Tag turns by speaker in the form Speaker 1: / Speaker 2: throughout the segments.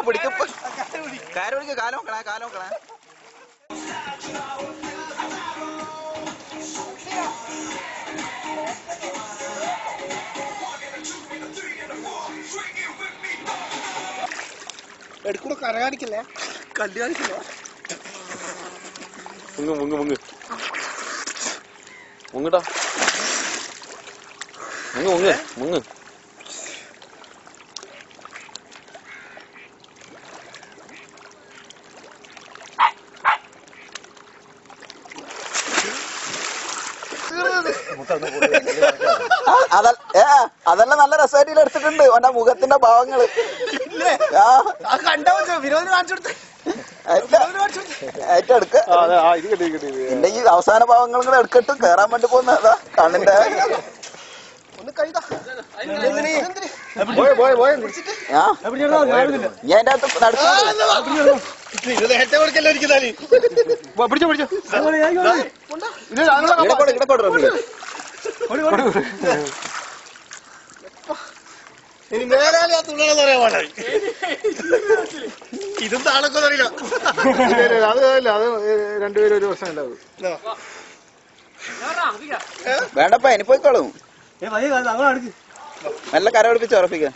Speaker 1: പിടിക്ക കാര്യം പിടിക്ക കാലം നോക്കണേ കാലം നോക്കണേ
Speaker 2: എടുക്കൂടെ കര കാണിക്കല്ലേ കല്ല് കാണിക്കില്ല
Speaker 1: മുങ്ങട്ടാ മുങ്ങ് അതെല്ലാം നല്ല രസമായിട്ട് എടുത്തിട്ടുണ്ട് അവന്റെ മുഖത്തിന്റെ ഭാവങ്ങള് എന്റെ ഈ അവസാന ഭാവങ്ങളും കൂടെ എടുക്കട്ട് കേറാൻ വേണ്ടി പോകുന്നതാ കണ്ണിന്റെ ഞാൻ എന്റെ അകത്ത്
Speaker 2: ഇനി മേലാലി ആ തുള്ളണെന്ന് പറയാൻ പാടില്ല ഇതും താളൊക്കെ അറിയില്ല അത് രണ്ടുപേരും ഒരു വർഷം ഉണ്ടാവും
Speaker 1: വേണ്ടപ്പ ഇനി പോയിക്കോളും നല്ല കര പിടിപ്പിച്ച് ഉറപ്പിക്ക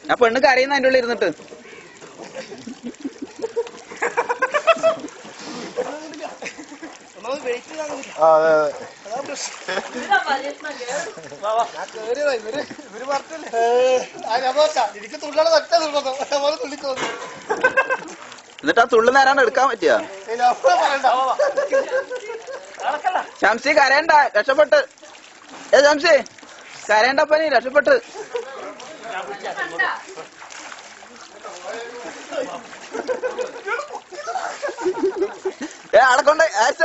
Speaker 1: ഞാൻ പെണ്ണ് കരയുന്ന അതിൻ്റെ ഉള്ളിൽ ഇരുന്നിട്ട് എന്നിട്ട് ആ തുള്ളി നേരാണ്ട് എടുക്കാൻ പറ്റിയ ശംസി കരയണ്ട രക്ഷപ്പെട്ട് ശംസി കരയണ്ടപ്പനി രക്ഷപ്പെട്ട് അടക്കൊണ്ട് ആഴ്ച